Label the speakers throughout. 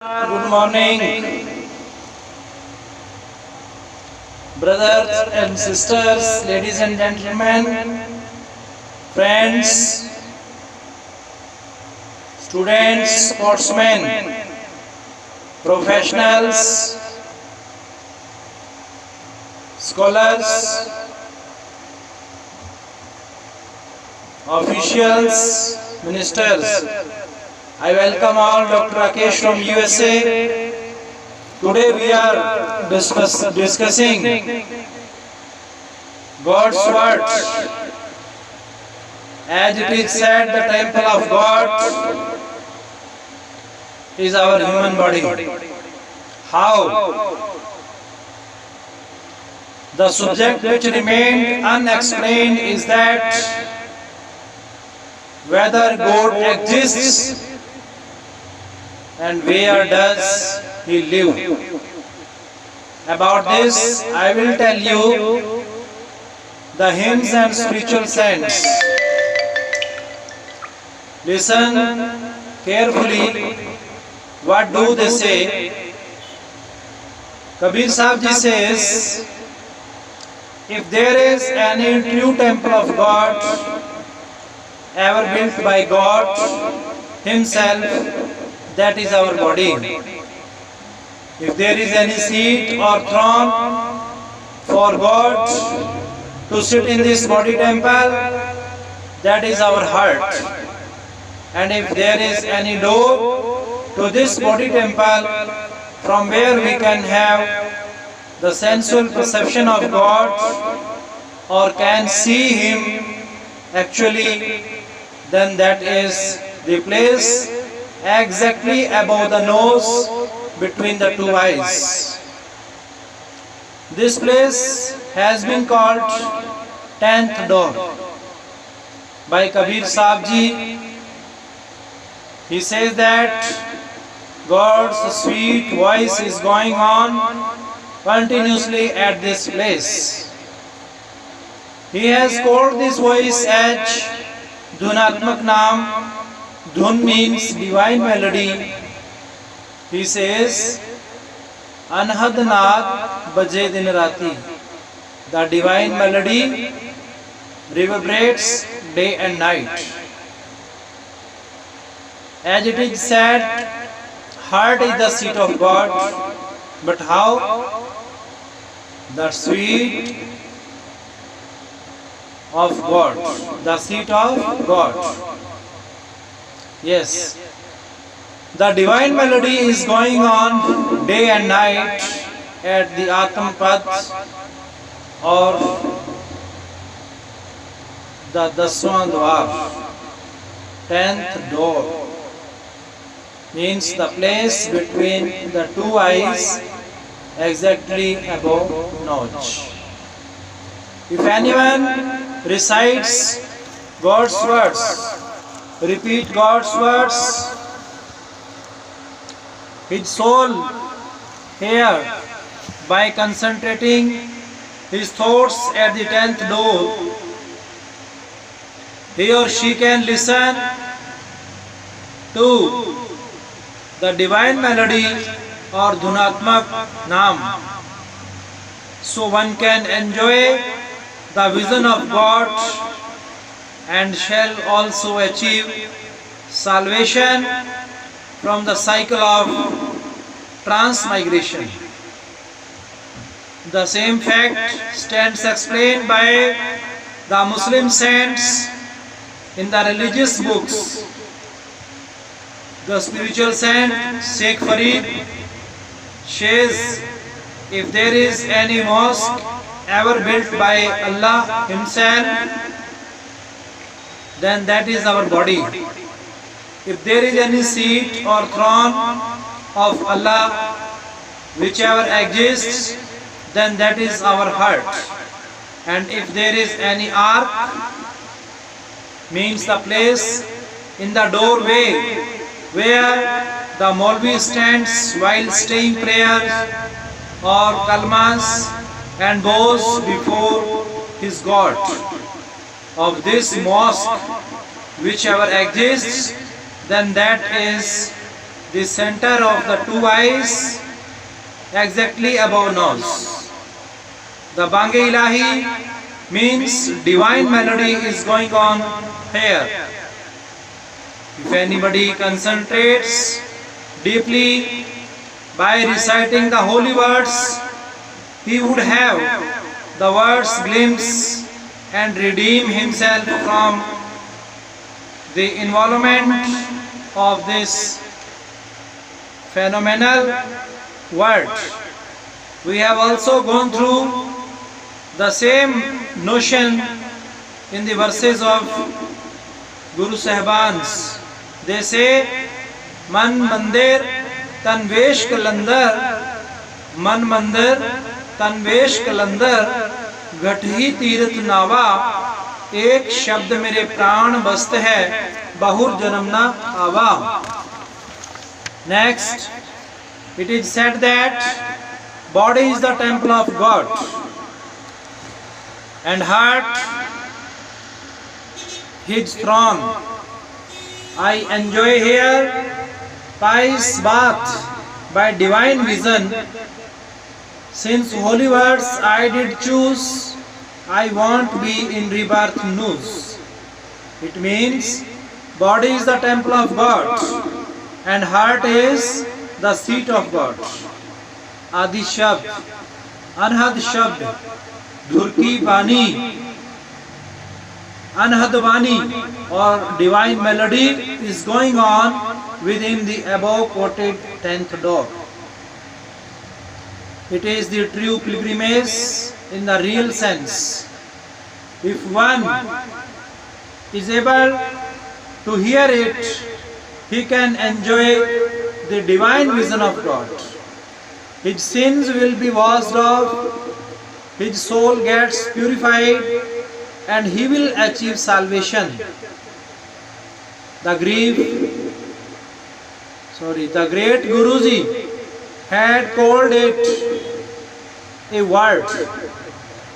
Speaker 1: Good morning, brothers and sisters, ladies and gentlemen, friends, students, sportsmen, professionals, scholars, officials, ministers. I welcome all Dr. Rakesh from USA. Today we are discussing God's word. As it is said, the temple of God is our human body. How? The subject which remained unexplained is that whether God exists and where does He live. About this, I will tell you the hymns and spiritual saints. Listen carefully. What do they say? Kabir Sahib Ji says, if there is any true temple of God ever built by God Himself, that is our body. If there is any seat or throne for God to sit in this body temple, that is our heart. And if there is any door to this body temple from where we can have the sensual perception of God or can see Him actually, then that is the place exactly above the nose between the two eyes. This place has been called 10th door by Kabir Sahib Ji. He says that God's sweet voice is going on continuously at this place. He has called this voice as Dhunatmak Naam. Dhun means divine melody. He says, Anhad Naad Baje Din Rati. The divine melody reverberates day and night. As it is said, heart is the seat of God. But how? The seat of God. The seat of God. Yes, the divine melody is going on day and night at the Atam Pad or the Daswan Dwar, 10th door, means the place between the two eyes exactly above notch. If anyone recites God's words, repeat God's words, his soul here, by concentrating his thoughts at the 10th door, he or she can listen to the divine melody or Dhunatmak Naam. So one can enjoy the vision of God and shall also achieve salvation from the cycle of transmigration. The same fact stands explained by the Muslim saints in the religious books. The spiritual saint Sheikh Farid says, if there is any mosque ever built by Allah Himself, then that is our body. If there is any seat or throne of Allah whichever exists, then that is our heart. And if there is any ark, means the place in the doorway where the Maulvi stands while saying prayers or kalmas and bows before his God. Of this mosque, whichever exists, then that is the center of the two eyes, exactly above nose. The Bange Ilahi means divine melody is going on here. If anybody concentrates deeply by reciting the holy words, he would have the words glimpse and redeem himself from the involvement of this phenomenal word. We have also gone through the same notion in the verses of Guru Sahibans. They say, Man Mandir Tanvesh Kalandar, Man Mandir Tanvesh Kalandar, Ghathi Tirat Nava, एक शब्द मेरे प्राण बस्त है, बहुर जन्मना आवा. Next, it is said that body is the temple of God and heart His throne. I enjoy here pious bath by divine vision. Since holy words I did choose, I won't be in rebirth news. It means body is the temple of God and heart is the seat of God. Adi Shabd, Anhad Shabd, Dhurki Bani, Anhad Bani or divine melody is going on within the above quoted 10th door. It is the true pilgrimage in the real sense. If one is able to hear it, he can enjoy the divine vision of God. His sins will be washed off, his soul gets purified, and he will achieve salvation. The great Guruji had called it a word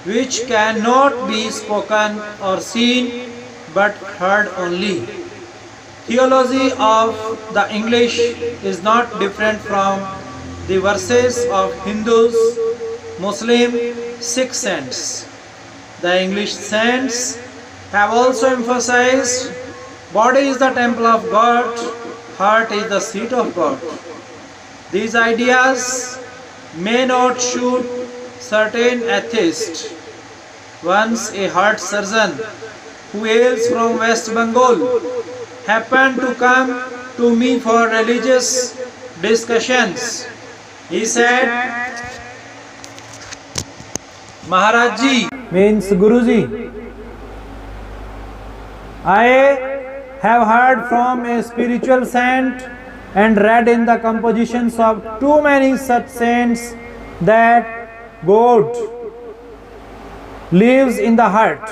Speaker 1: which cannot be spoken or seen but heard only. Theology of the English is not different from the verses of Hindus, Muslim, Sikh saints. The English saints have also emphasized body is the temple of God, heart is the seat of God. These ideas may not suit certain atheists. Once a heart surgeon who hails from West Bengal happened to come to me for religious discussions. He said, Maharaj Ji, means Guruji, I have heard from a spiritual saint and read in the compositions of too many such saints that God lives in the heart.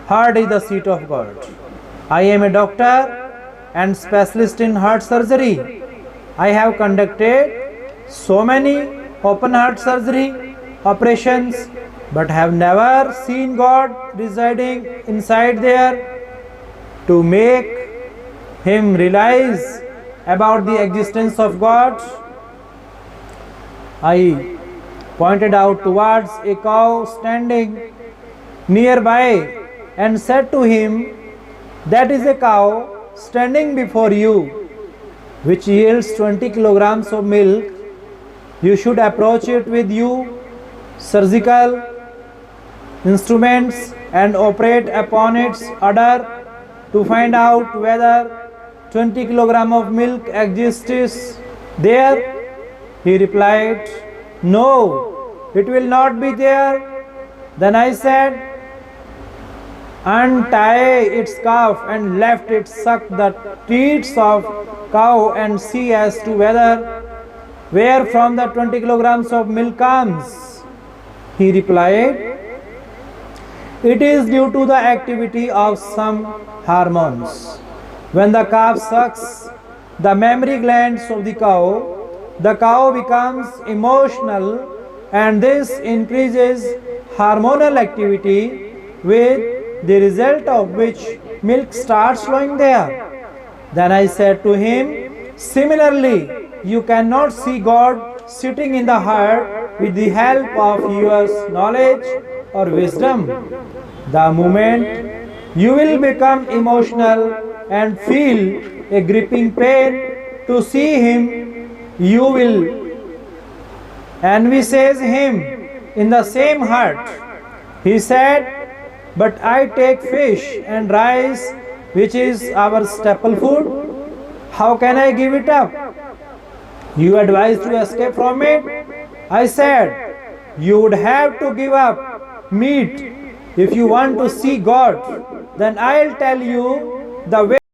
Speaker 1: Heart is the seat of God. I am a doctor and specialist in heart surgery. I have conducted so many open heart surgery operations but have never seen God residing inside there. To make him realize about the existence of God, I pointed out towards a cow standing nearby and said to him, that is a cow standing before you which yields 20 kilograms of milk. You should approach it with you surgical instruments and operate upon its udder to find out whether 20 kilograms of milk exists there. He replied, no, it will not be there. Then I said, untie its calf and left it suck the teats of cow and see as to where from the 20 kilograms of milk comes. He replied, it is due to the activity of some hormones. When the calf sucks the mammary glands of the cow becomes emotional and this increases hormonal activity, with the result of which milk starts flowing there. Then I said to him, Similarly, you cannot see God sitting in the heart with the help of your knowledge or wisdom. The moment you will become emotional and feel a gripping pain to see Him, you will envisage Him in the same heart. He said, "But I take fish and rice, which is our staple food. How can I give it up? You advise to escape from it." I said, "You would have to give up meat if you want to see God. Then I'll tell you the way."